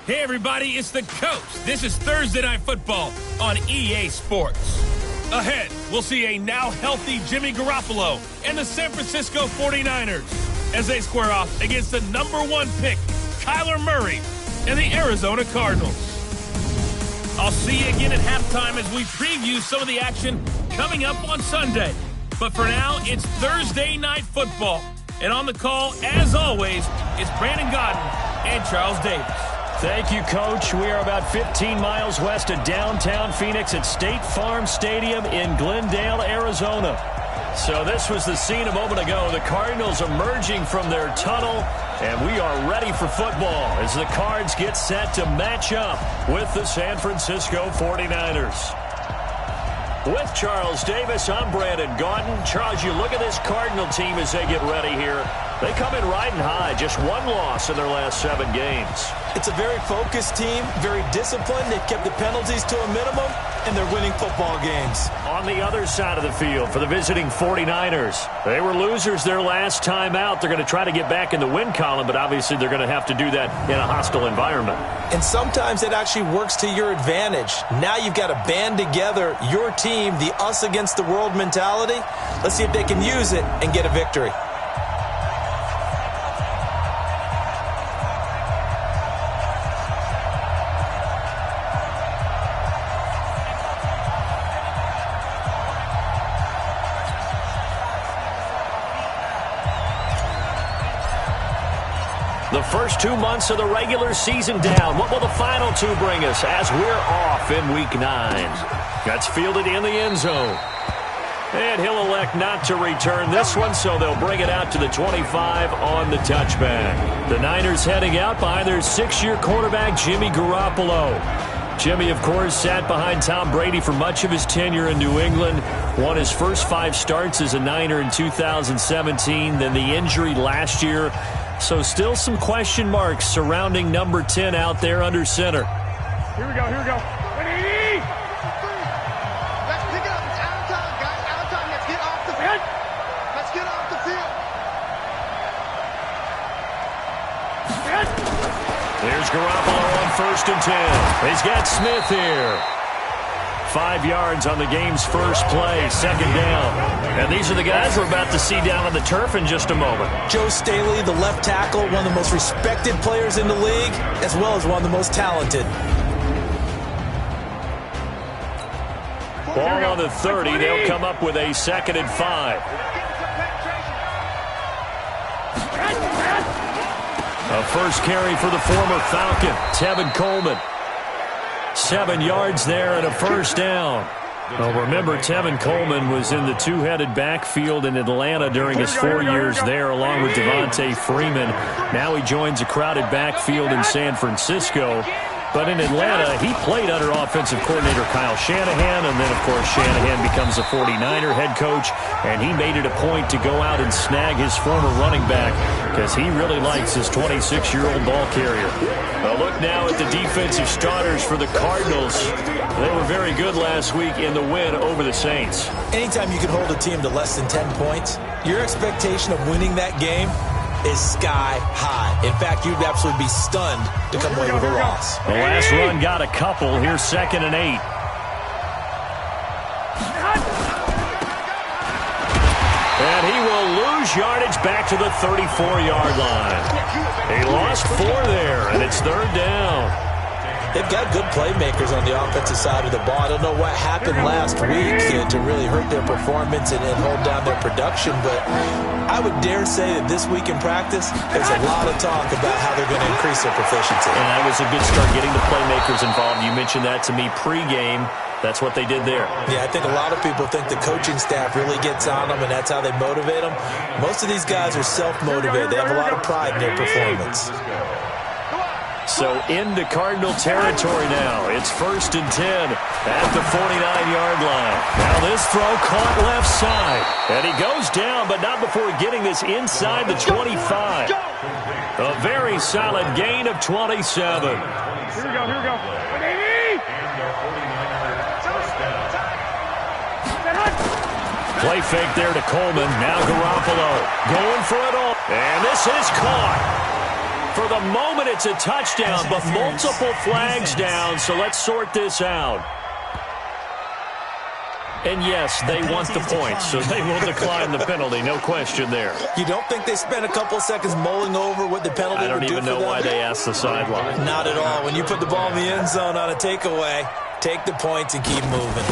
Hey everybody, it's the Coach. This is Thursday Night Football on EA Sports. Ahead, we'll see a now healthy Jimmy Garoppolo and the San Francisco 49ers as they square off against the #1 pick, Kyler Murray, and the Arizona Cardinals. I'll see you again at halftime as we preview some of the action coming up on Sunday. But for now, it's Thursday Night Football. And on the call, as always, it's Brandon Godden and Charles Davis. Thank you, Coach. We are about 15 miles west of downtown Phoenix at State Farm Stadium in Glendale, Arizona. So this was the scene a moment ago. The Cardinals emerging from their tunnel, and we are ready for football as the Cards get set to match up with the San Francisco 49ers. With Charles Davis, I'm Brandon Gaudin. Charles, you look at this Cardinal team as they get ready here. They come in riding high, just one loss in their last 7 games. It's a very focused team, very disciplined. They've kept the penalties to a minimum, and they're winning football games. On the other side of the field for the visiting 49ers, they were losers their last time out. They're going to try to get back in the win column, but obviously they're going to have to do that in a hostile environment. And sometimes it actually works to your advantage. Now you've got to band together your team, the us against the world mentality. Let's see if they can use it and get a victory. The first 2 months of the regular season down. What will the final 2 bring us as we're off in Week 9? That's fielded in the end zone. And he'll elect not to return this one, so they'll bring it out to the 25 on the touchback. The Niners heading out behind their 6-year quarterback, Jimmy Garoppolo. Jimmy, of course, sat behind Tom Brady for much of his tenure in New England. Won his first 5 starts as a Niner in 2017, then the injury last year. So still some question marks surrounding number 10 out there under center. Here we go, here we go. Let's pick it up. It's out of time, guys. Out of time. Let's get off the field. Let's get off the field. There's Garoppolo on 1st and 10. He's got Smith here. 5 yards on the game's first play, 2nd down. And these are the guys we're about to see down on the turf in just a moment. Joe Staley, the left tackle, one of the most respected players in the league, as well as one of the most talented. Ball on the 30. They'll come up with a 2nd and 5. A first carry for the former Falcon, Tevin Coleman. 7 yards there and a 1st down. Well, remember, Tevin Coleman was in the 2-headed backfield in Atlanta during his 4 years there, along with Devontae Freeman. Now he joins a crowded backfield in San Francisco. But in Atlanta, he played under offensive coordinator Kyle Shanahan, and then, of course, Shanahan becomes a 49er head coach, and he made it a point to go out and snag his former running back because he really likes his 26-year-old ball carrier. A look now at the defensive starters for the Cardinals. They were very good last week in the win over the Saints. Anytime you can hold a team to less than 10 points, your expectation of winning that game is sky high. In fact, you'd absolutely be stunned to come away with a loss. The last run got a couple. Here's 2nd and 8. And he will lose yardage back to the 34-yard line. He lost 4 there, and it's 3rd down. They've got good playmakers on the offensive side of the ball. I don't know what happened last week to really hurt their performance and hold down their production, but I would dare say that this week in practice, there's a lot of talk about how they're going to increase their proficiency. And that was a good start, getting the playmakers involved. You mentioned that to me pregame. That's what they did there. Yeah, I think a lot of people think the coaching staff really gets on them, and that's how they motivate them. Most of these guys are self-motivated. They have a lot of pride in their performance. So into Cardinal territory now. It's 1st and 10 at the 49-yard line. Now this throw caught left side. And he goes down, but not before getting this inside the 25. A very solid gain of 27. Here we go, here we go. Play fake there to Coleman. Now Garoppolo going for it all. And this is caught. For the moment, it's a touchdown, but multiple flags down, so let's sort this out. And yes, they want the points, so they will decline the penalty. No question there. You don't think they spent a couple seconds mulling over what the penalty would do for them? I don't even know why they asked the sideline. Not at all. When you put the ball in the end zone on a takeaway, take the points and keep moving.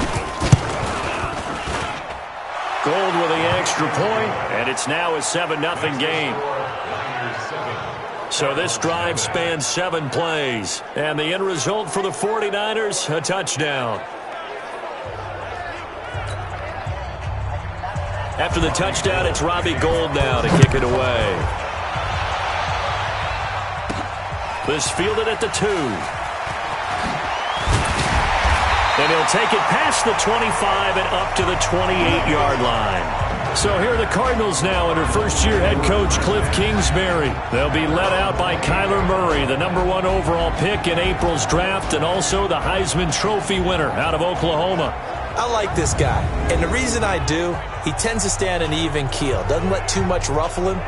Gold with the extra point, and it's now a 7-0 game. So this drive spans 7 plays, and the end result for the 49ers, a touchdown. After the touchdown, it's Robbie Gould now to kick it away. This fielded at the 2. And he'll take it past the 25 and up to the 28-yard line. So here are the Cardinals now under first-year head coach Cliff Kingsbury. They'll be led out by Kyler Murray, the #1 overall pick in April's draft, and also the Heisman Trophy winner out of Oklahoma. I like this guy, and the reason I do, he tends to stand an even keel. Doesn't let too much ruffle him.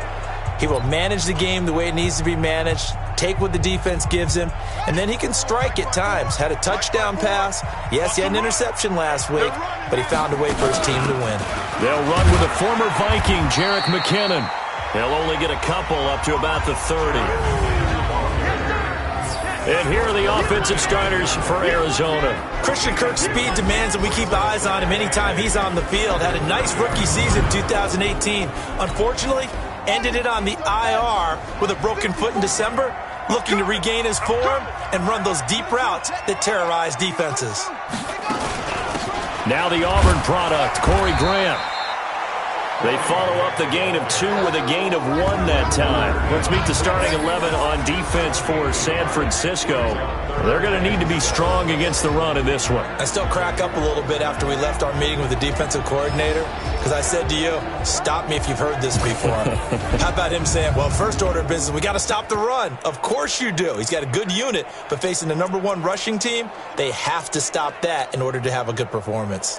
He will manage the game the way it needs to be managed, take what the defense gives him, and then he can strike at times. Had a touchdown pass. Yes, he had an interception last week, but he found a way for his team to win. They'll run with the former Viking, Jerick McKinnon. They'll only get a couple up to about the 30. And here are the offensive starters for Arizona. Christian Kirk's speed demands that we keep eyes on him anytime he's on the field. Had a nice rookie season 2018. Unfortunately, ended it on the IR with a broken foot in December, looking to regain his form and run those deep routes that terrorize defenses. Now the Auburn product, Corey Graham. They follow up the gain of 2 with a gain of 1 that time. Let's meet the starting 11 on defense for San Francisco. They're going to need to be strong against the run in this one. I still crack up a little bit after we left our meeting with the defensive coordinator because I said to you, stop me if you've heard this before. How about him saying, well, first order of business, we got to stop the run. Of course you do. He's got a good unit, but facing the #1 rushing team, they have to stop that in order to have a good performance.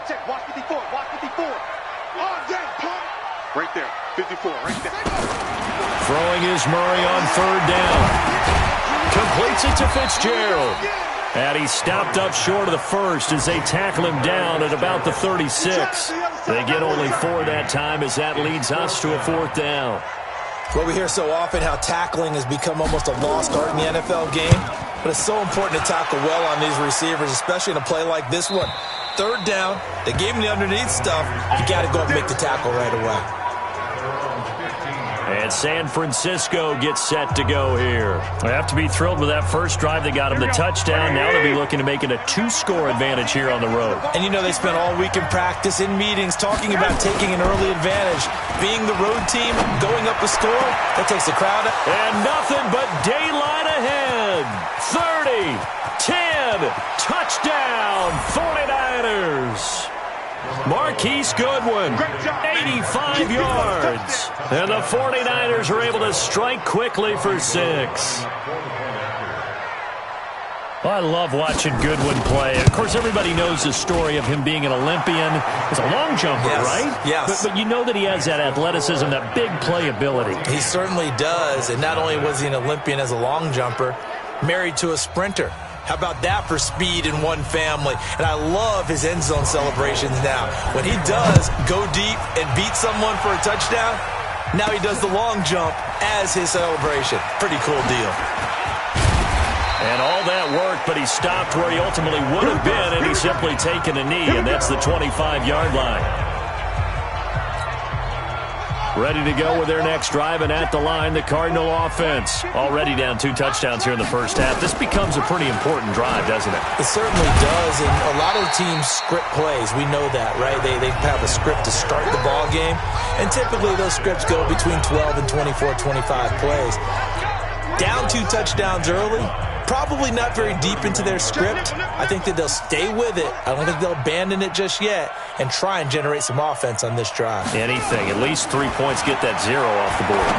Check. Watch 54. Watch 54. On deck, pump. Right there. 54. Right there. Throwing is Murray on 3rd down. Completes it to Fitzgerald. And he stopped up short of the first as they tackle him down at about the 36. They get only 4 that time as that leads us to a 4th down. Well, we hear so often how tackling has become almost a lost art in the NFL game. But it's so important to tackle well on these receivers, especially in a play like this one. 3rd down, they gave him the underneath stuff. You got to go and make the tackle right away. And San Francisco gets set to go here. They have to be thrilled with that first drive. They got him the touchdown. Now they'll be looking to make it a 2-score advantage here on the road. And you know they spent all week in practice, in meetings, talking about taking an early advantage. Being the road team, going up a score, that takes the crowd up. And nothing but daylight ahead. 30, 10, touchdown, 49ers. Marquise Goodwin, 85 yards. And the 49ers are able to strike quickly for 6. Well, I love watching Goodwin play. Of course, everybody knows the story of him being an Olympian. He's a long jumper, right? Yes. But you know that he has that athleticism, that big playability. He certainly does. And not only was he an Olympian as a long jumper, married to a sprinter. How about that for speed in one family? And I love his end zone celebrations now. When he does go deep and beat someone for a touchdown, now he does the long jump as his celebration. Pretty cool deal. And all that worked, but he stopped where he ultimately would have been, and he's simply taken a knee, and that's the 25-yard line. Ready to go with their next drive, and at the line, the Cardinal offense. Already down 2 touchdowns here in the first half. This becomes a pretty important drive, doesn't it? It certainly does, and a lot of teams script plays. We know that, right? They have a script to start the ball game, and typically those scripts go between 12 and 24, 25 plays. Down 2 touchdowns early, probably not very deep into their script. I think that they'll stay with it. I don't think they'll abandon it just yet and try and generate some offense on this drive. Anything. At least 3 points, get that 0 off the board.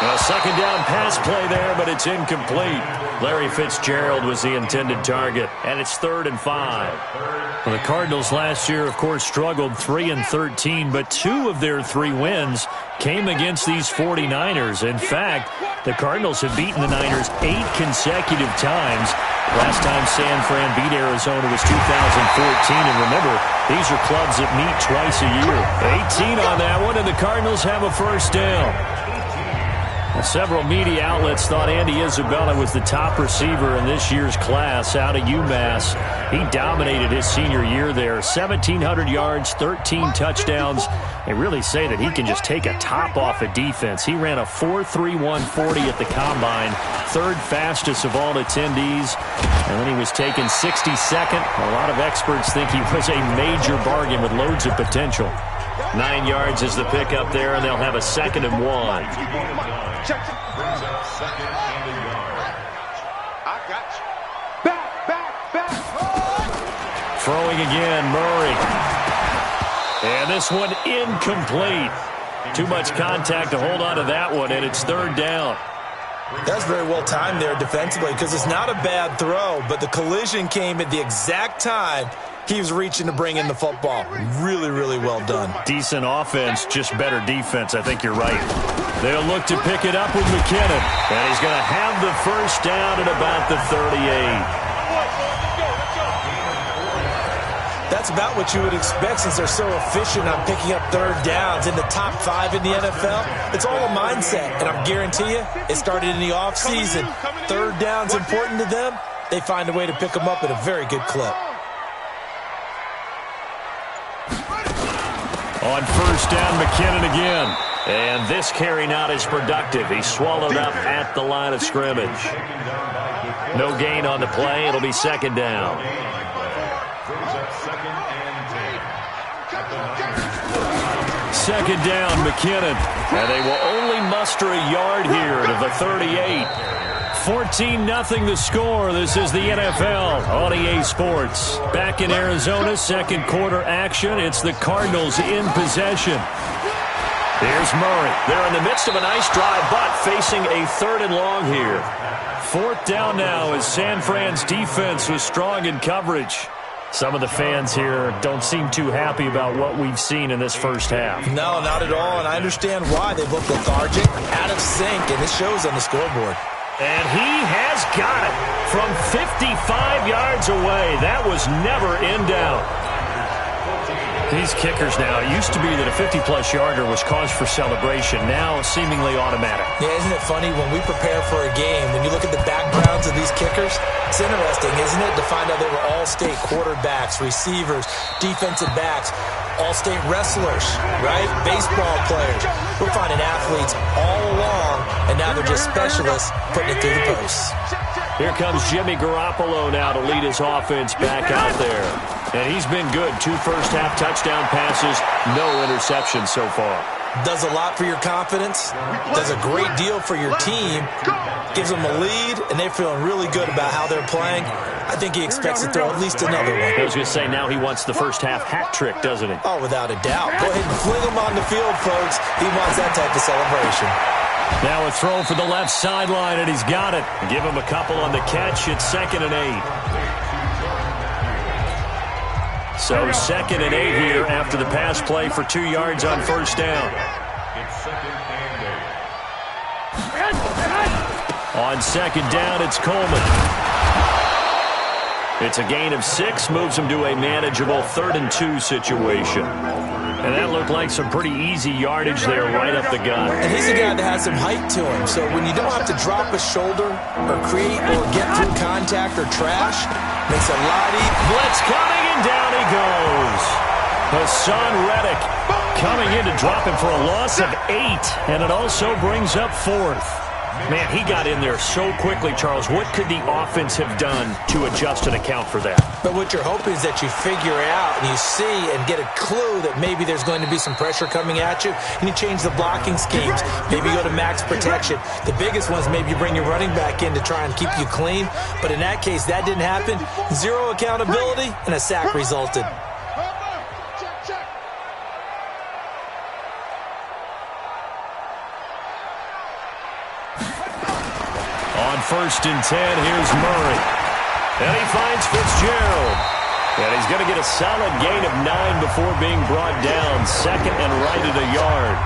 A second down pass play there, but it's incomplete. Larry Fitzgerald was the intended target, and it's 3rd and 5. Well, the Cardinals last year, of course, struggled 3-13, but 2 of their 3 wins came against these 49ers. In fact, the Cardinals have beaten the Niners 8 consecutive times. Last time San Fran beat Arizona was 2014, and remember, these are clubs that meet twice a year. 18 on that one, and the Cardinals have a first down. Several media outlets thought Andy Isabella was the top receiver in this year's class out of UMass. He dominated his senior year there. 1,700 yards, 13 touchdowns. They really say that he can just take a top off a defense. He ran a 4.31 40 at the Combine, 3rd fastest of all attendees. And then he was taken 62nd. A lot of experts think he was a major bargain with loads of potential. 9 yards is the pickup there, and they'll have a 2nd and 1. Throwing again, Murray. And this one incomplete. Too much contact to hold on to that one, and it's 3rd down. That's very well timed there defensively because it's not a bad throw, but the collision came at the exact time he was reaching to bring in the football. Really, really well done. Decent offense, just better defense. I think you're right. They'll look to pick it up with McKinnon. And he's going to have the first down at about the 38. That's about what you would expect since they're so efficient on picking up 3rd downs in the top 5 in the NFL. It's all a mindset, and I guarantee you it started in the offseason. 3rd down's important to them. They find a way to pick them up at a very good clip. On first down, McKinnon again. And this carry not as productive. He's swallowed up at the line of scrimmage. No gain on the play. It'll be 2nd down. Second down, McKinnon. And they will only muster a yard here to the 38. 14-0 the score. This is the NFL on EA Sports. Back in Arizona, 2nd quarter action. It's the Cardinals in possession. Here's Murray. They're in the midst of a nice drive, but facing a 3rd and long here. 4th down now as San Fran's defense was strong in coverage. Some of the fans here don't seem too happy about what we've seen in this first half. No, not at all, and I understand why. They've looked lethargic, out of sync, and it shows on the scoreboard. And he has got it from 55 yards away. That was never in doubt. These kickers now, it used to be that a 50-plus yarder was cause for celebration. Now, seemingly automatic. Yeah, isn't it funny when we prepare for a game, when you look at the backgrounds of these kickers, it's interesting, isn't it, to find out they were all-state quarterbacks, receivers, defensive backs, all-state wrestlers, right? Baseball players. We're finding athletes all along, and now they're just specialists putting it through the posts. Here comes Jimmy Garoppolo now to lead his offense back out there. And he's been good. 2 first-half touchdown passes, no interceptions so far. Does a lot for your confidence, does a great deal for your team, gives them a lead, and they're feeling really good about how they're playing. I think he expects to throw at least another one. I was going to say, now he wants the first-half hat trick, doesn't he? Oh, without a doubt. Go ahead and fling him on the field, folks. He wants that type of celebration. Now a throw for the left sideline, and he's got it. Give him a couple on the catch. It's 2nd and 8. So 2nd and 8 here after the pass play for 2 yards on first down. On 2nd down, it's Coleman. It's a gain of 6, moves him to a manageable 3rd and 2 situation. And that looked like some pretty easy yardage there right up the gut. And he's a guy that has some height to him. So when you don't have to drop a shoulder or create or get through contact or trash, makes it a lot easier. Blitz coming, and down he goes. Hassan Reddick coming in to drop him for a loss of 8. And it also brings up 4th. Man, he got in there so quickly, Charles. What could the offense have done to adjust and account for that? But what you're hoping is that you figure out and you see and get a clue that maybe there's going to be some pressure coming at you, and you change the blocking schemes. Maybe you go to max protection. The biggest ones, maybe you bring your running back in to try and keep you clean. But in that case, that didn't happen. 0 accountability, and a sack resulted. 1st and 10. Here's Murray. And he finds Fitzgerald. And he's going to get a solid gain of 9 before being brought down. 2nd and right at a yard.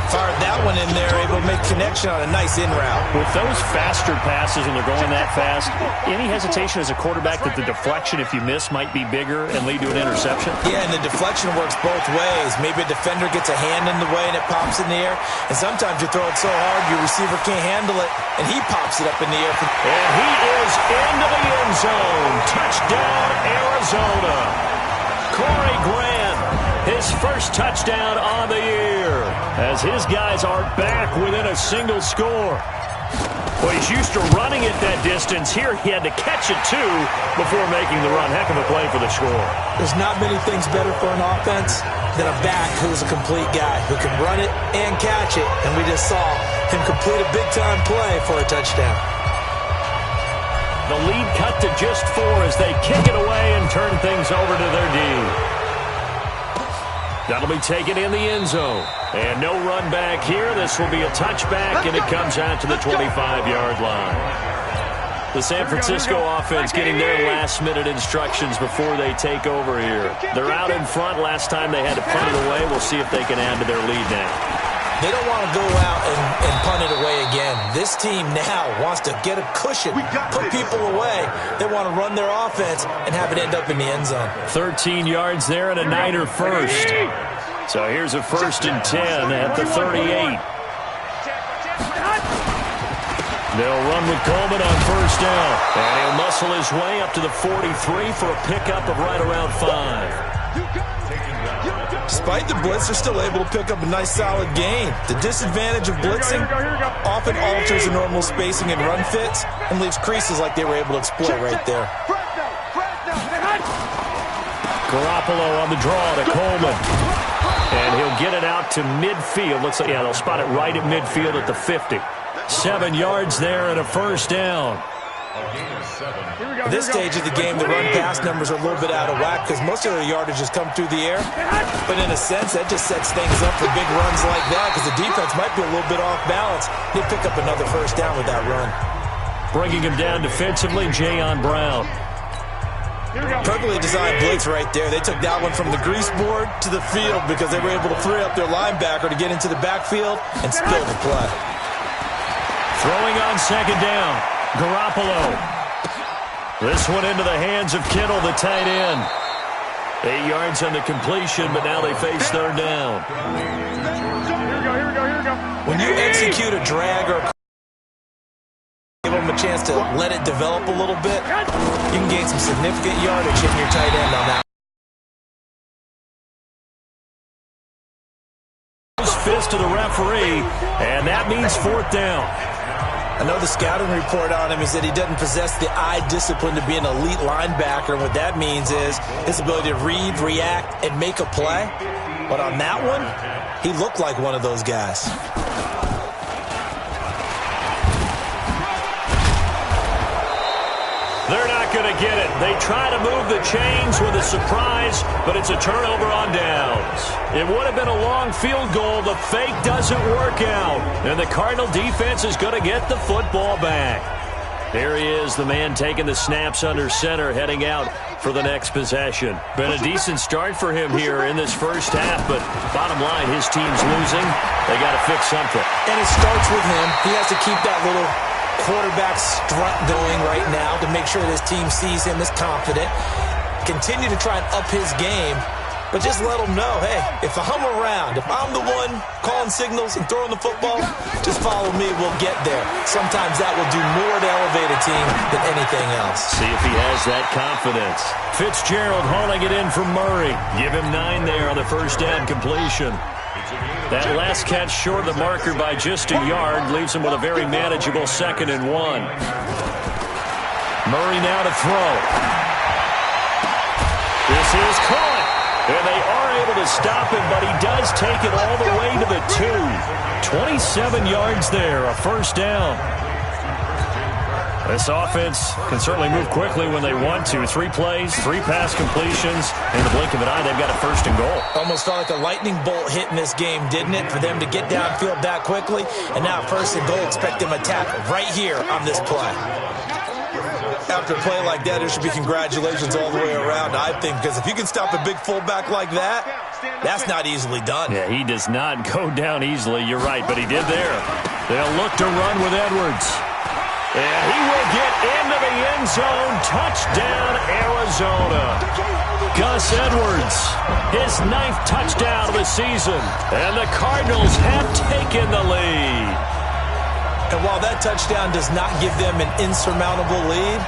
Fired that one in there, able to make connection on a nice in route. With those faster passes when they're going that fast, any hesitation as a quarterback that the deflection, if you miss, might be bigger and lead to an interception? Yeah, and the deflection works both ways. Maybe a defender gets a hand in the way and it pops in the air. And sometimes you throw it so hard your receiver can't handle it, and he pops it up in the air. And he is into the end zone. Touchdown, Arizona. Corey Grant, his first touchdown on the year, as his guys are back within a single score. Well, he's used to running it that distance. Here he had to catch it, too, before making the run. Heck of a play for the score. There's not many things better for an offense than a back who's a complete guy, who can run it and catch it. And we just saw him complete a big-time play for a touchdown. The lead cut to just 4 as they kick it away and turn things over to their D. That'll be taken in the end zone. And no run back here. This will be a touchback, and it comes out to the 25-yard line. The San Francisco offense getting their last-minute instructions before they take over here. They're out in front. Last time they had to punt it away. We'll see if they can add to their lead now. They don't want to go out and punt it away again. This team now wants to get a cushion, put people away. They want to run their offense and have it end up in the end zone. 13 yards there and a Niner first. So here's a 1st and 10 at the 38. They'll run with Coleman on 1st down. And he'll muscle his way up to the 43 for a pickup of right around 5. Despite the blitz, they're still able to pick up a nice solid gain. The disadvantage of blitzing often alters the normal spacing and run fits and leaves creases like they were able to exploit right there. Garoppolo on the draw to Coleman. And he'll get it out to midfield. Looks like, yeah, they'll spot it right at midfield at the 50. 7 yards there and a 1st down. At this stage of the game, the run-pass numbers are a little bit out of whack because most of their yardage has come through the air. But in a sense, that just sets things up for big runs like that because the defense might be a little bit off balance. They pick up another 1st down with that run. Bringing him down defensively, Jayon Brown. Perfectly designed blitz right there. They took that one from the grease board to the field because they were able to free up their linebacker to get into the backfield and spill the play. Throwing on 2nd down, Garoppolo. This one into the hands of Kittle, the tight end. 8 yards on the completion, but now they face 3rd down. Here we go. When you execute a drag or give them a chance to let it develop a little bit, you can gain some significant yardage hitting your tight end on that. Fist to the referee, and that means 4th down. I know the scouting report on him is that he doesn't possess the eye discipline to be an elite linebacker. And what that means is his ability to read, react, and make a play. But on that one, he looked like one of those guys. They're not going to get it. They try to move the chains with a surprise, but it's a turnover on downs. It would have been a long field goal. The fake doesn't work out, and the Cardinal defense is going to get the football back. There he is, the man taking the snaps under center, heading out for the next possession. Been a decent start for him here in this 1st half, but bottom line, his team's losing. They got to fix something. And it starts with him. He has to keep that little quarterback strut going right now to make sure that his team sees him as confident. Continue to try and up his game, but just let him know, hey, if I'm around, if I'm the one calling signals and throwing the football, just follow me, we'll get there. Sometimes that will do more to elevate a team than anything else. See if he has that confidence. Fitzgerald hauling it in from Murray. Give him 9 there on the 1st down completion. That last catch short of the marker by just a yard leaves him with a very manageable 2nd and 1. Murray now to throw. This is caught. And they are able to stop him, but he does take it all the way to the 2. 27 yards there, a 1st down. This offense can certainly move quickly when they want to. 3 plays, 3 pass completions. In the blink of an eye, they've got a first and goal. Almost felt like a lightning bolt hit in this game, didn't it? For them to get downfield that quickly. And now first and goal, expect them to attack right here on this play. After a play like that, there should be congratulations all the way around, I think, because if you can stop a big fullback like that, that's not easily done. Yeah, he does not go down easily. You're right, but he did there. They'll look to run with Edwards. And he will get into the end zone. Touchdown, Arizona. Gus Edwards, his 9th touchdown of the season. And the Cardinals have taken the lead. And while that touchdown does not give them an insurmountable lead,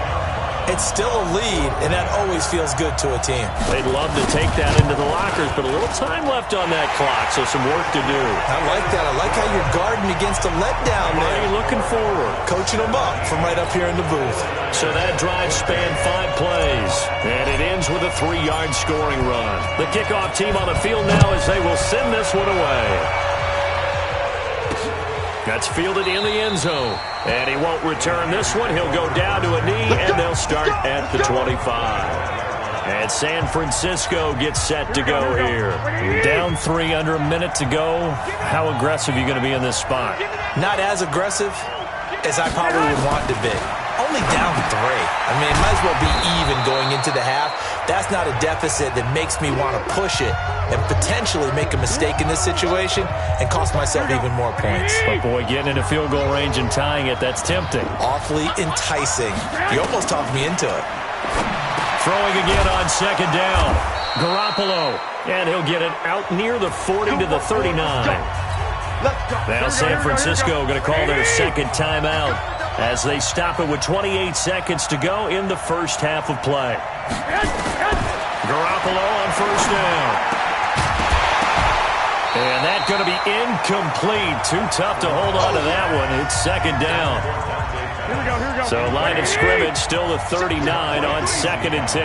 it's still a lead, and that always feels good to a team. They'd love to take that into the lockers, but a little time left on that clock, so some work to do. I like that. I like how you're guarding against a letdown there. Mighty looking forward. Coaching them up from right up here in the booth. So that drive spanned 5 plays, and it ends with a 3-yard scoring run. The kickoff team on the field now as they will send this one away. That's fielded in the end zone. And he won't return this one. He'll go down to a knee, and they'll start at the 25. And San Francisco gets set to go here. Down 3, under a minute to go. How aggressive are you going to be in this spot? Not as aggressive as I probably would want to be. Only down 3. I mean, it might as well be even going into the half. That's not a deficit that makes me want to push it and potentially make a mistake in this situation and cost myself even more points. But, boy, getting into field goal range and tying it, that's tempting. Awfully enticing. You almost talked me into it. Throwing again on 2nd down. Garoppolo. And he'll get it out near the 40 to the 39. Now San Francisco going to call their 2nd timeout as they stop it with 28 seconds to go in the first half of play. Garoppolo on 1st down. And that's going to be incomplete. Too tough to hold on to that one. It's 2nd down. So line of scrimmage still the 39 on 2nd and 10.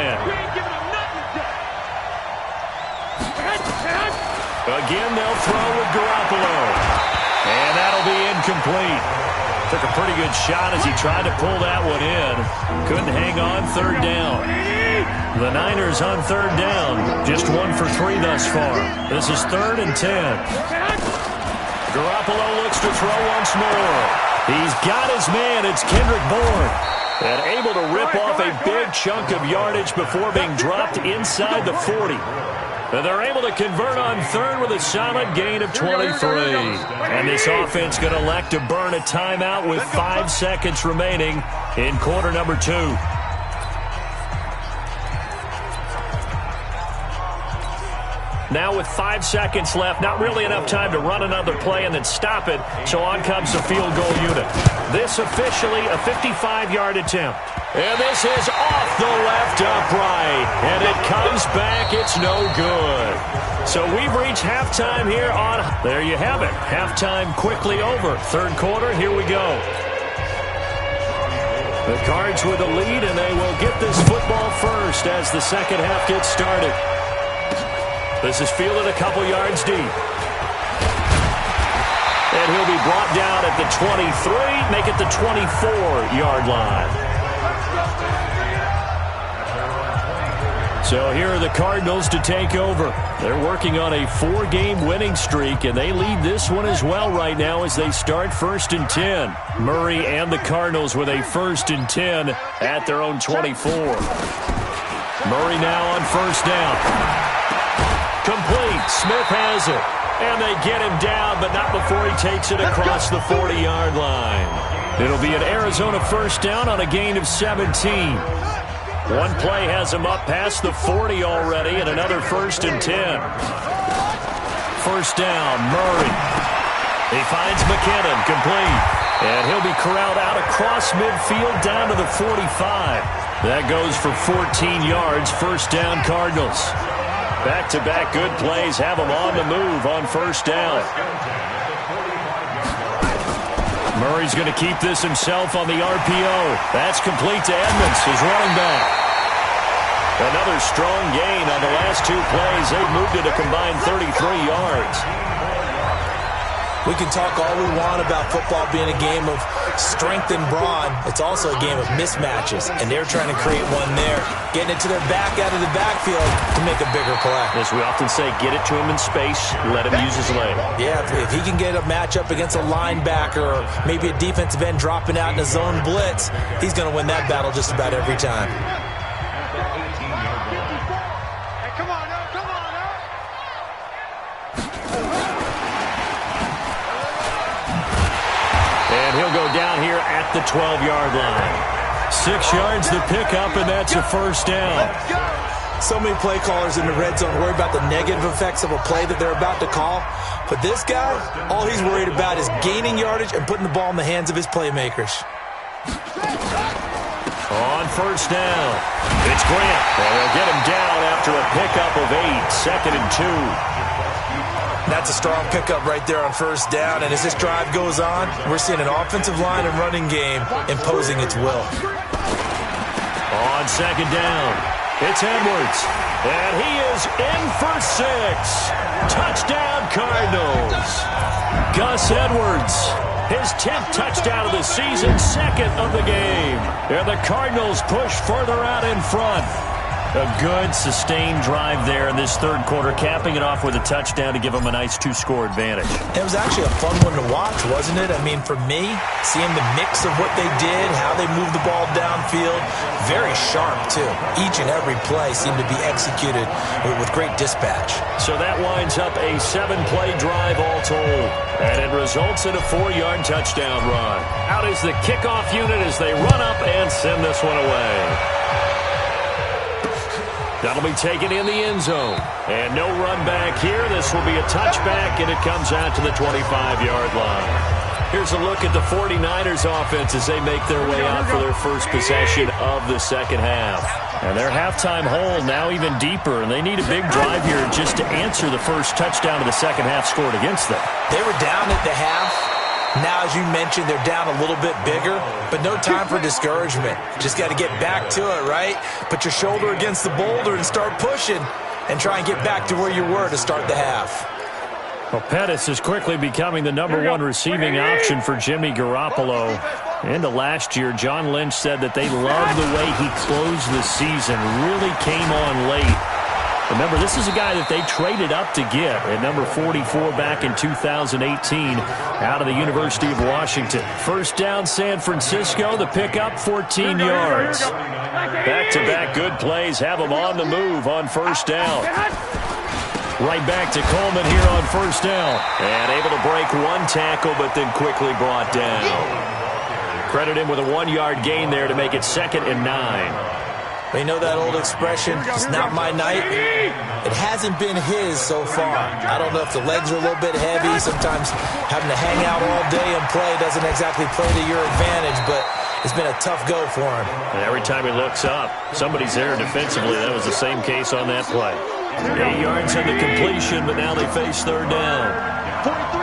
Again, they'll throw with Garoppolo. And that'll be incomplete. Took a pretty good shot as he tried to pull that one in. Couldn't hang on 3rd down. The Niners on 3rd down. Just 1 for 3 thus far. This is 3rd and 10. Garoppolo looks to throw once more. He's got his man. It's Kendrick Bourne. And able to rip off a big chunk of yardage before being dropped inside the 40. And they're able to convert on 3rd with a solid gain of 23. And this offense going to elect to burn a timeout with 5 seconds remaining in quarter number 2. Now with 5 seconds left, not really enough time to run another play and then stop it, so on comes the field goal unit. This officially a 55-yard attempt. And this is off the left upright, and it comes back. It's no good. So we've reached halftime here on. There you have it. Halftime quickly over. 3rd quarter, here we go. The Cards with the lead, and they will get this football first as the 2nd half gets started. This is fielded a couple yards deep. And he'll be brought down at the 23, make it the 24-yard line. So here are the Cardinals to take over. They're working on a 4-game winning streak, and they lead this one as well right now as they start 1st and 10. Murray and the Cardinals with a 1st and 10 at their own 24. Murray now on 1st down. Complete. Smith has it. And they get him down, but not before he takes it across the 40-yard line. It'll be an Arizona 1st down on a gain of 17. One play has him up past the 40 already, and another 1st and 10. 1st down, Murray. He finds McKinnon, complete. And he'll be corralled out across midfield down to the 45. That goes for 14 yards, 1st down Cardinals. Back-to-back good plays have him on the move on 1st down. Murray's going to keep this himself on the RPO. That's complete to Edmonds, his running back. Another strong gain on the last 2 plays. They've moved it a combined 33 yards. We can talk all we want about football being a game of strength and brawn. It's also a game of mismatches, and they're trying to create one there, getting it to their back out of the backfield to make a bigger play. As we often say, get it to him in space, let him use his leg. Yeah, if he can get a matchup against a linebacker or maybe a defensive end dropping out in a zone blitz, he's going to win that battle just about every time. And he'll go down here at the 12-yard line. 6 yards the pickup, and that's a first down. So many play callers in the red zone worry about the negative effects of a play that they're about to call. But this guy, all he's worried about is gaining yardage and putting the ball in the hands of his playmakers. On first down, it's Grant. And they'll get him down after a pickup of 8, 2nd and 2. That's a strong pickup right there on first down. And as this drive goes on, we're seeing an offensive line and running game imposing its will. On second down, it's Edwards. And he is in for 6. Touchdown, Cardinals. Gus Edwards, his 10th touchdown of the season, 2nd of the game. And the Cardinals push further out in front. A good, sustained drive there in this third quarter, capping it off with a touchdown to give them a nice 2-score advantage. It was actually a fun one to watch, wasn't it? I mean, for me, seeing the mix of what they did, how they moved the ball downfield, very sharp, too. Each and every play seemed to be executed with great dispatch. So that winds up a 7-play drive all told. And it results in a 4-yard touchdown run. Out is the kickoff unit as they run up and send this one away. That'll be taken in the end zone. And no run back here. This will be a touchback, and it comes out to the 25-yard line. Here's a look at the 49ers offense as they make their way out for their first possession of the second half. And their halftime hole now even deeper, and they need a big drive here just to answer the first touchdown of the second half scored against them. They were down at the half. Now, as you mentioned, they're down a little bit bigger, but no time for discouragement. Just got to get back to it, right? Put your shoulder against the boulder and start pushing and try and get back to where you were to start the half. Well, Pettis is quickly becoming the #1 receiving option for Jimmy Garoppolo. Into last year, John Lynch said that they loved the way he closed the season, really came on late. Remember, this is a guy that they traded up to get at number 44 back in 2018 out of the University of Washington. First down, San Francisco. The pickup, 14 yards. Back-to-back good plays have them on the move on first down. Right back to Coleman here on first down. And able to break one tackle, but then quickly brought down. Credit him with a 1-yard gain there to make it 2nd and 9. You know that old expression, it's not my night? It hasn't been his so far. I don't know if the legs are a little bit heavy. Sometimes having to hang out all day and play doesn't exactly play to your advantage, but it's been a tough go for him. And every time he looks up, somebody's there defensively. That was the same case on that play. 8 yards on the completion, but now they face third down.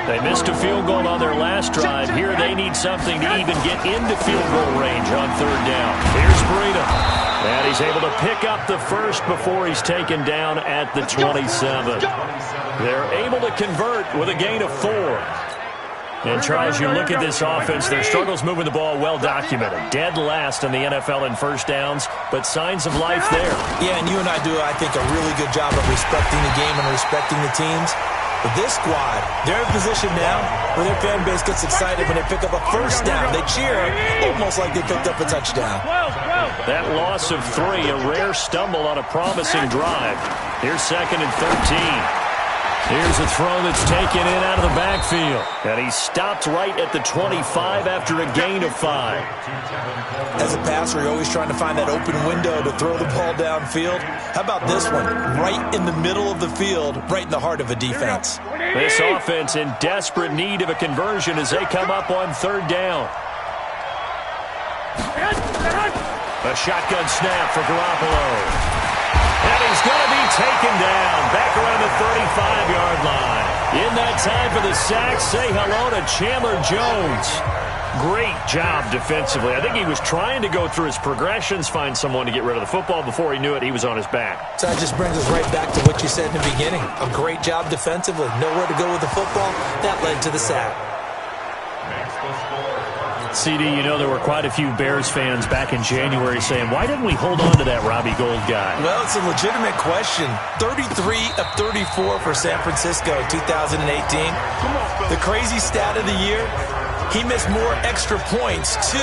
They missed a field goal on their last drive. Here they need something to even get into field goal range on third down. Here's Breida. And he's able to pick up the first before he's taken down at the 27. They're able to convert with a gain of 4. And, Charles, you look at this offense, their struggles moving the ball well documented. Dead last in the NFL in first downs, but signs of life there. Yeah, and you and I do, I think, a really good job of respecting the game and respecting the teams. But this squad, they're in a position now where their fan base gets excited when they pick up a first down. They cheer almost like they picked up a touchdown. That loss of 3, a rare stumble on a promising drive. Here's 2nd and 13. Here's a throw that's taken in out of the backfield. And he stopped right at the 25 after a gain of 5. As a passer, you're always trying to find that open window to throw the ball downfield. How about this one? Right in the middle of the field, right in the heart of a defense. This offense in desperate need of a conversion as they come up on third down. A shotgun snap for Garoppolo. And he's going to be taken down back around the 35-yard line. In that time for the sack, say hello to Chandler Jones. Great job defensively. I think he was trying to go through his progressions, find someone to get rid of the football. Before he knew it, he was on his back. So that just brings us right back to what you said in the beginning. A great job defensively. Nowhere to go with the football. That led to the sack. CD, you know there were quite a few Bears fans back in January saying, why didn't we hold on to that Robbie Gould guy? Well, it's a legitimate question. 33 of 34 for San Francisco in 2018. The crazy stat of the year, he missed more extra points, 2,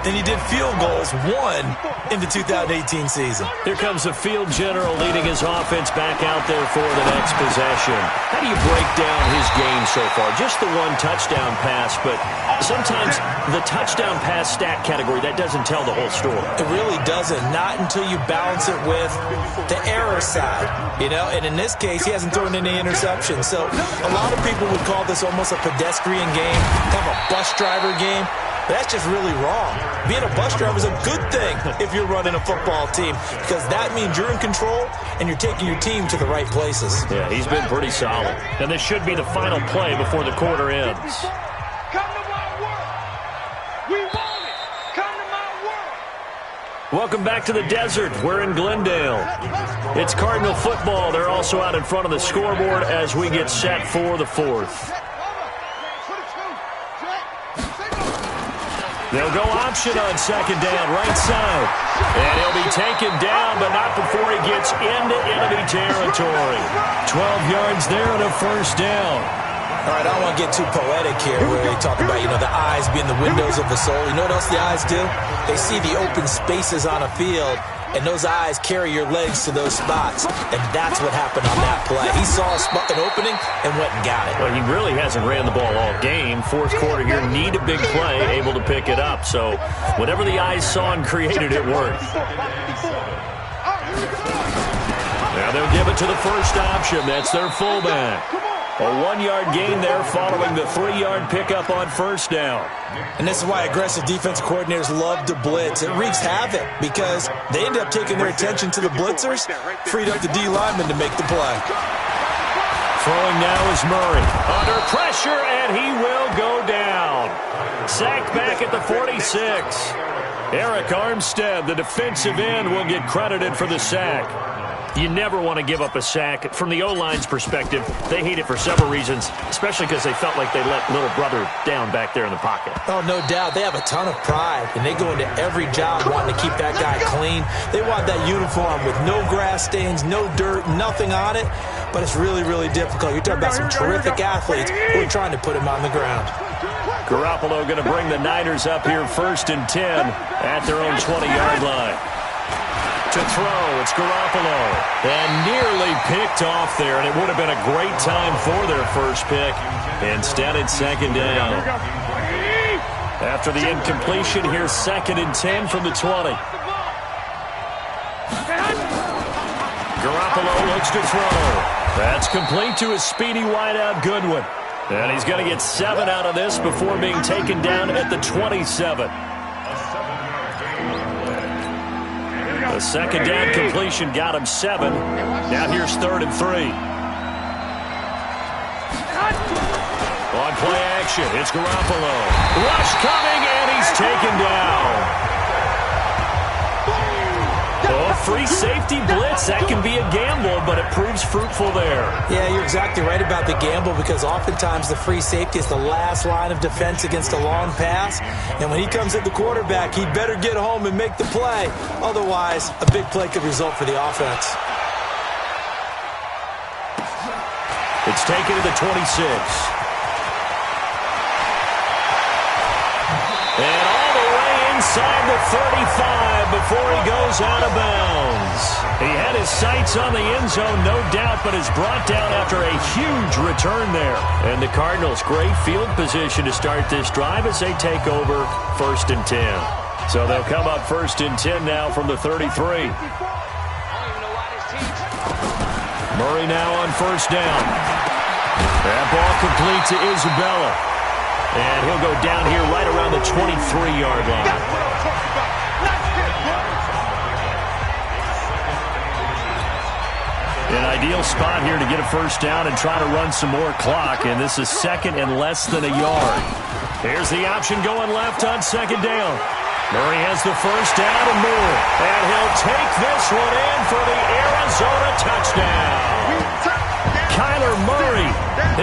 than he did field goals, 1, in the 2018 season. Here comes the field general leading his offense back out there for the next possession. How do you break down his game so far? Just the one touchdown pass, but sometimes the touchdown pass stat category, that doesn't tell the whole story. It really doesn't. Not until you balance it with the error side. You know, and in this case, he hasn't thrown any interceptions. So a lot of people would call this almost a pedestrian game, kind of a bus driver game. That's just really wrong. Being a bus driver is a good thing if you're running a football team, because that means you're in control and you're taking your team to the right places. Yeah, he's been pretty solid. And this should be the final play before the quarter ends. Come to my world. We want it. Come to my world. Welcome back to the desert. We're in Glendale. It's Cardinal football. They're also out in front of the scoreboard as we get set for the fourth. They'll go option on second down, right side. And he'll be taken down, but not before he gets into enemy territory. 12 yards there and a first down. All right, I don't want to get too poetic here where they talk about, the eyes being the windows of the soul. You know what else the eyes do? They see the open spaces on a field, and those eyes carry your legs to those spots. And that's what happened on that play. He saw an opening and went and got it. Well, he really hasn't ran the ball all game. Fourth quarter here, need a big play, able to pick it up. So whatever the eyes saw and created, it worked. Now they'll give it to the first option. That's their fullback. A 1-yard gain there following the 3-yard pickup on first down. And this is why aggressive defensive coordinators love to blitz. It wreaks havoc because they end up taking their attention to the blitzers, freed up the D lineman to make the play. Throwing now is Murray. Under pressure, and he will go down. Sacked back at the 46. Eric Armstead, the defensive end, will get credited for the sack. You never want to give up a sack. From the O-line's perspective, they hate it for several reasons, especially because they felt like they let little brother down back there in the pocket. Oh, no doubt. They have a ton of pride, and they go into every job wanting to keep that guy clean. They want that uniform with no grass stains, no dirt, nothing on it, but it's really, really difficult. You're talking about some terrific athletes who are trying to put him on the ground. Garoppolo going to bring the Niners up here 1st and 10 at their own 20-yard line. To throw, it's Garoppolo. And nearly picked off there, and it would have been a great time for their first pick. Instead, it's second down. After the incompletion, here's 2nd and 10 from the 20. Garoppolo looks to throw. That's complete to his speedy wideout, Goodwin. And he's going to get 7 out of this before being taken down at the 27. The second down completion got him 7. Now here's 3rd and 3. On play action, it's Garoppolo. Rush coming, and he's taken down. Oh, free safety blitz. That can be a gamble, but it proves fruitful there. Yeah, you're exactly right about the gamble, because oftentimes the free safety is the last line of defense against a long pass. And when he comes at the quarterback, he'd better get home and make the play. Otherwise, a big play could result for the offense. It's taken to the 26. And all the way inside the 35 before he goes out of bounds. He had his sights on the end zone, no doubt, but is brought down after a huge return there. And the Cardinals, great field position to start this drive as they take over 1st and 10. So they'll come up 1st and 10 now from the 33. Murray now on 1st down. That ball complete to Isabella. And he'll go down here right around the 23-yard line. An ideal spot here to get a first down and try to run some more clock. And this is 2nd and less than a yard. Here's the option going left on second down. Murray has the first down and more. And he'll take this one in for the Arizona touchdown. Kyler Murray,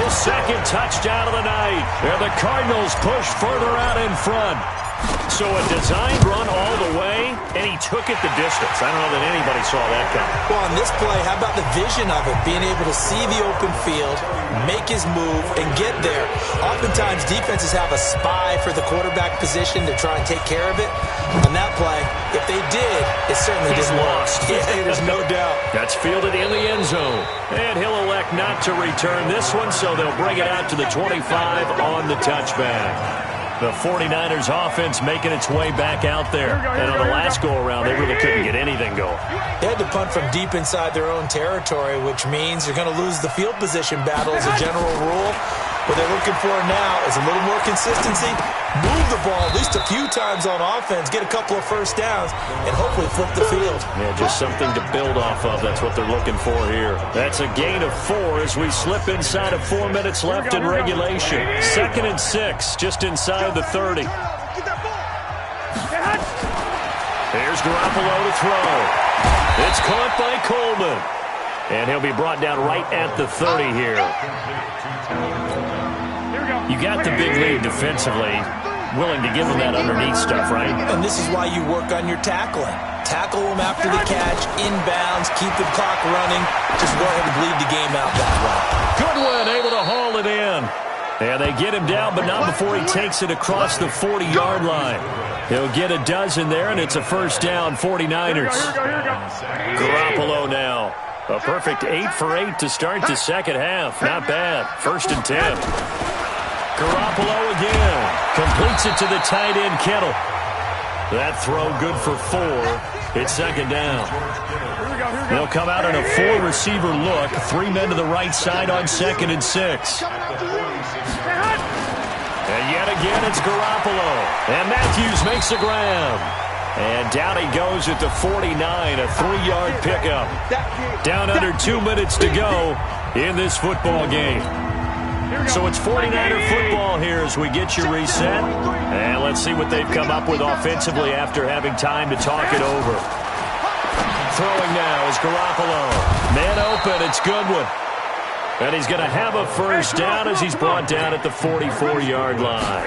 his second touchdown of the night. And the Cardinals push further out in front. So a designed run all the way, and he took it the distance. I don't know that anybody saw that coming. Well, on this play, how about the vision of it? Being able to see the open field, make his move, and get there. Oftentimes, defenses have a spy for the quarterback position to try and take care of it. On that play, if they did, it certainly didn't work. Yeah, there's no doubt. That's fielded in the end zone. And he'll elect not to return this one, so they'll bring it out to the 25 on the touchback. The 49ers offense making its way back out there. And on the last go-around, they really couldn't get anything going. They had to punt from deep inside their own territory, which means you're going to lose the field position battle as a general rule. What they're looking for now is a little more consistency, move the ball at least a few times on offense, get a couple of first downs, and hopefully flip the field. Yeah, just something to build off of. That's what they're looking for here. That's a gain of 4 as we slip inside of 4 minutes left in regulation. 2nd and 6, just inside the 30. Here's Garoppolo to throw. It's caught by Coleman. And he'll be brought down right at the 30 here. You got the big lead defensively, willing to give them that underneath stuff, right? And this is why you work on your tackling. Tackle them after the catch, inbounds, keep the clock running. Just go ahead and bleed the game out that way. Goodwin able to haul it in. And they get him down, but not before he takes it across the 40-yard line. He'll get a dozen there, and it's a first down, 49ers. Garoppolo now. A perfect 8 for 8 to start the second half. Not bad. 1st and 10. Garoppolo again. Completes it to the tight end, Kittle. That throw good for 4. It's second down. They'll come out in a 4-receiver look. 3 men to the right side on 2nd and 6. And yet again, it's Garoppolo. And Matthews makes the grab. And down he goes at the 49, a 3-yard pickup. Down under 2 minutes to go in this football game. So it's 49er football here as we get you reset. And let's see what they've come up with offensively after having time to talk it over. Throwing now is Garoppolo. Man open, it's Goodwin. And he's going to have a first down as he's brought down at the 44-yard line.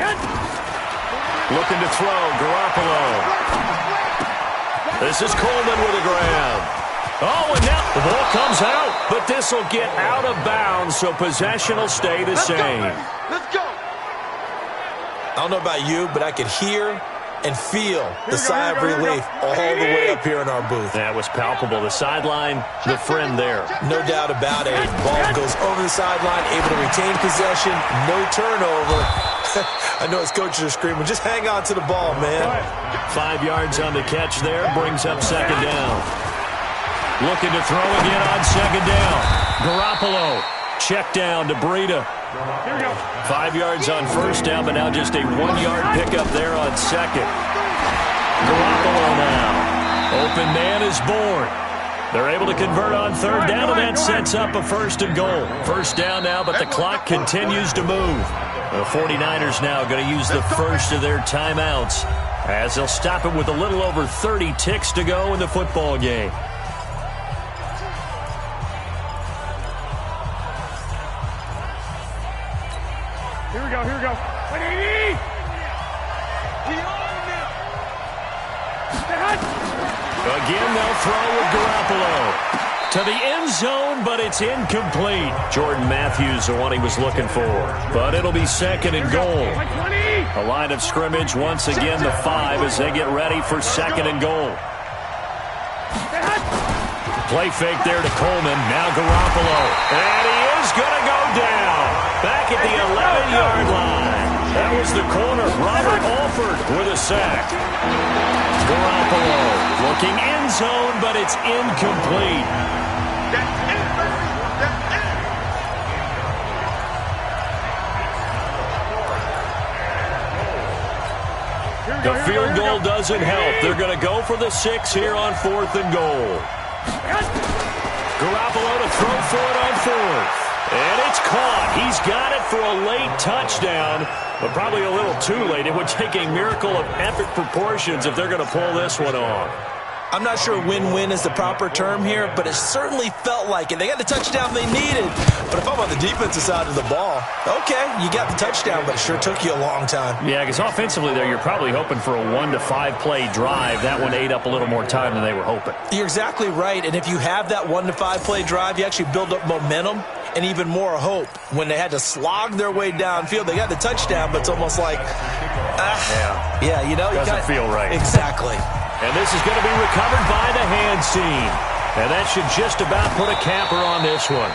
Looking to throw, Garoppolo. This is Coleman with a grab. Oh, and now the ball comes out, but this will get out of bounds, so possession will stay the same. Let's go. I don't know about you, but I could hear and feel the sigh of relief all the way up here in our booth. That was palpable. The sideline, the friend there. No doubt about it. Ball goes over the sideline, able to retain possession, no turnover. I know his coaches are screaming, just hang on to the ball, man. 5 yards on the catch there, brings up second down. Looking to throw again on second down. Garoppolo, check down to Breida. 5 yards on first down, but now just a 1-yard pickup there on second. Garoppolo now. Open man is born. They're able to convert on third down, and that sets up a 1st and goal. First down now, but the clock continues to move. The 49ers now going to use the first of their timeouts as they'll stop it with a little over 30 ticks to go in the football game. Here we go. 180. We own it. Again, they'll throw with Garoppolo. To the end zone, but it's incomplete. Jordan Matthews, the one he was looking for. But it'll be 2nd and goal. A line of scrimmage, once again, the 5 as they get ready for 2nd and goal. Play fake there to Coleman. Now Garoppolo. And he is going to go down. Back at the 11-yard line. That was the corner. Robert Alford with a sack. Garoppolo looking end zone, but it's incomplete. The field goal doesn't help. They're going to go for the 6 here on 4th and goal. Garoppolo to throw for it on 4th. And it's caught. He's He's got it for a late touchdown, but probably a little too late. It would take a miracle of epic proportions if they're going to pull this one off. I'm not sure win-win is the proper term here, but it certainly felt like it. They got the touchdown they needed. But if I'm on the defensive side of the ball, okay, you got the touchdown, but it sure took you a long time. Yeah, because offensively there, you're probably hoping for a 1 to 5 play drive. That one ate up a little more time than they were hoping. You're exactly right, and if you have that 1 to 5 play drive, you actually build up momentum and even more hope. When they had to slog their way downfield, they got the touchdown, but it's almost like, yeah, you know. Doesn't feel right. Exactly. And this is going to be recovered by the hands team. And that should just about put a capper on this one.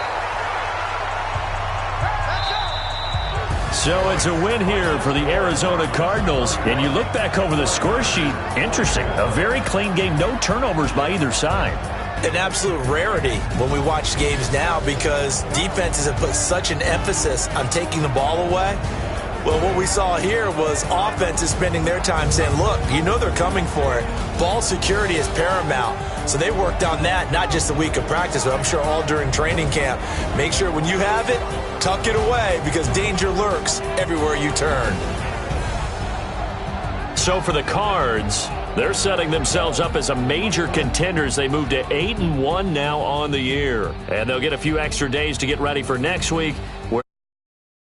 So it's a win here for the Arizona Cardinals. And you look back over the score sheet, interesting. A very clean game, no turnovers by either side. An absolute rarity when we watch games now because defenses have put such an emphasis on taking the ball away. Well, what we saw here was offenses spending their time saying, look, you know they're coming for it. Ball security is paramount. So they worked on that, not just a week of practice, but I'm sure all during training camp. Make sure when you have it, tuck it away because danger lurks everywhere you turn. So for the Cards, they're setting themselves up as a major contender as they move to 8-1 now on the year. And they'll get a few extra days to get ready for next week.